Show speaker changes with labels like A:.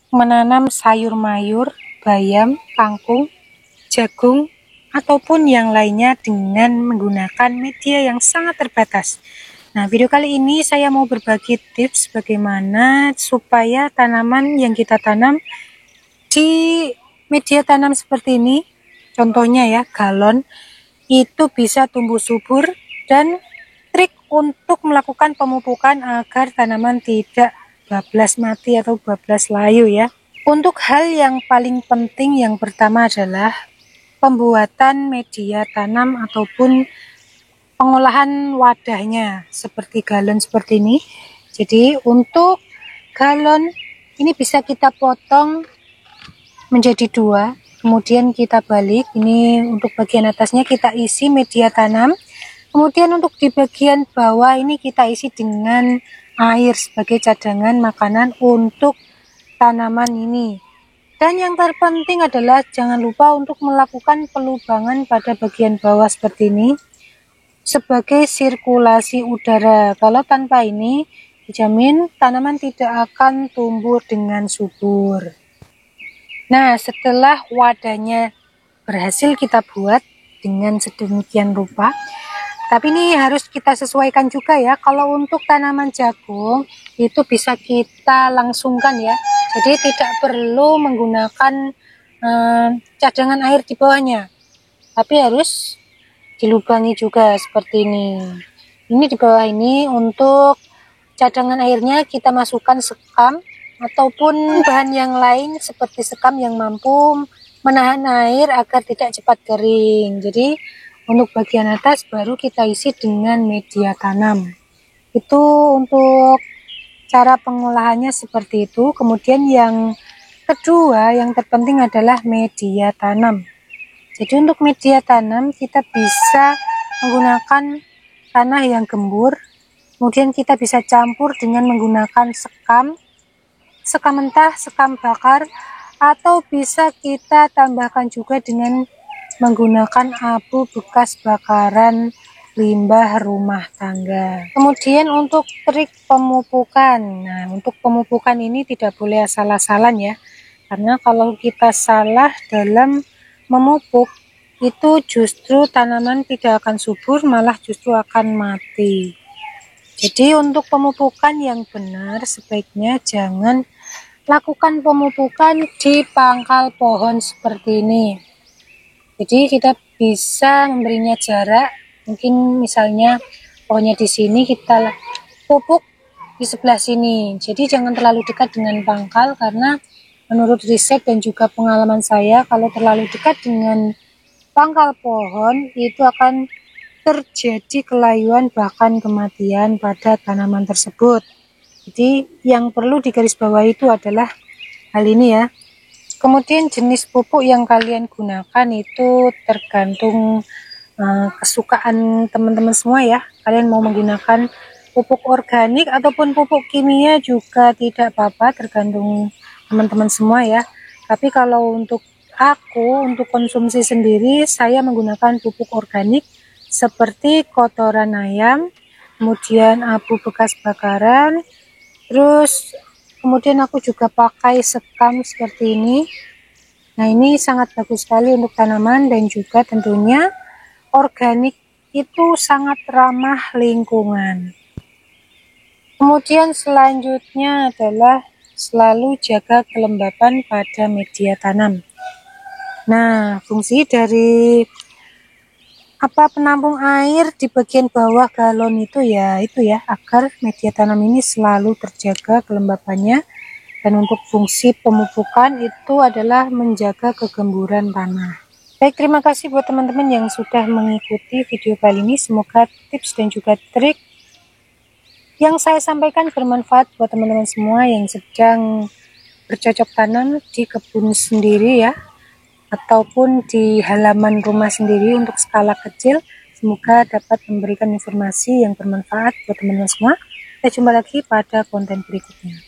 A: menanam sayur mayur, bayam, kangkung, jagung, ataupun yang lainnya dengan menggunakan media yang sangat terbatas. Nah, video kali ini saya mau berbagi tips bagaimana supaya tanaman yang kita tanam di media tanam seperti ini, contohnya ya galon, itu bisa tumbuh subur, dan trik untuk melakukan pemupukan agar tanaman tidak bablas mati atau bablas layu ya. Untuk hal yang paling penting yang pertama adalah pembuatan media tanam ataupun pengolahan wadahnya seperti galon seperti ini. Jadi untuk galon ini bisa kita potong menjadi dua, kemudian kita balik. Ini untuk bagian atasnya kita isi media tanam, kemudian untuk di bagian bawah ini kita isi dengan air sebagai cadangan makanan untuk tanaman ini. Dan yang terpenting adalah jangan lupa untuk melakukan pelubangan pada bagian bawah seperti ini sebagai sirkulasi udara. Kalau tanpa ini dijamin tanaman tidak akan tumbuh dengan subur. Nah, setelah wadahnya berhasil kita buat dengan sedemikian rupa, tapi ini harus kita sesuaikan juga ya. Kalau untuk tanaman jagung itu bisa kita langsungkan ya, jadi tidak perlu menggunakan cadangan air di bawahnya, tapi harus dilubangi juga seperti ini. Ini di bawah ini untuk cadangan airnya kita masukkan sekam ataupun bahan yang lain seperti sekam yang mampu menahan air agar tidak cepat kering. Jadi untuk bagian atas baru kita isi dengan media tanam. Itu untuk cara pengolahannya seperti itu. Kemudian yang kedua yang terpenting adalah media tanam. Jadi untuk media tanam kita bisa menggunakan tanah yang gembur, kemudian kita bisa campur dengan menggunakan sekam mentah, sekam bakar, atau bisa kita tambahkan juga dengan menggunakan abu bekas bakaran limbah rumah tangga. Kemudian untuk trik pemupukan, nah untuk pemupukan ini tidak boleh asal-asalan ya, karena kalau kita salah dalam memupuk itu justru tanaman tidak akan subur, malah justru akan mati. Jadi untuk pemupukan yang benar sebaiknya jangan lakukan pemupukan di pangkal pohon seperti ini. Jadi kita bisa memberinya jarak, mungkin misalnya pohonnya di sini kita pupuk di sebelah sini. Jadi jangan terlalu dekat dengan pangkal, karena menurut riset dan juga pengalaman saya, kalau terlalu dekat dengan pangkal pohon itu akan terjadi kelayuan bahkan kematian pada tanaman tersebut. Jadi yang perlu digarisbawahi itu adalah hal ini ya. Kemudian jenis pupuk yang kalian gunakan itu tergantung kesukaan teman-teman semua ya. Kalian mau menggunakan pupuk organik ataupun pupuk kimia juga tidak apa-apa, tergantung teman-teman semua ya. Tapi kalau untuk aku, untuk konsumsi sendiri, saya menggunakan pupuk organik seperti kotoran ayam, kemudian abu bekas bakaran, terus kemudian aku juga pakai sekam seperti ini. Nah, ini sangat bagus sekali untuk tanaman, dan juga tentunya organik itu sangat ramah lingkungan. Kemudian selanjutnya adalah selalu jaga kelembapan pada media tanam. Nah, fungsi dari penampung air di bagian bawah galon itu ya agar media tanam ini selalu terjaga kelembapannya. Dan untuk fungsi pemupukan itu adalah menjaga kegemburan tanah. Baik, terima kasih buat teman-teman yang sudah mengikuti video kali ini. Semoga tips dan juga trik yang saya sampaikan bermanfaat buat teman-teman semua yang sedang bercocok tanam di kebun sendiri ya, ataupun di halaman rumah sendiri untuk skala kecil. Semoga dapat memberikan informasi yang bermanfaat buat teman-teman semua. Kita jumpa lagi pada konten berikutnya.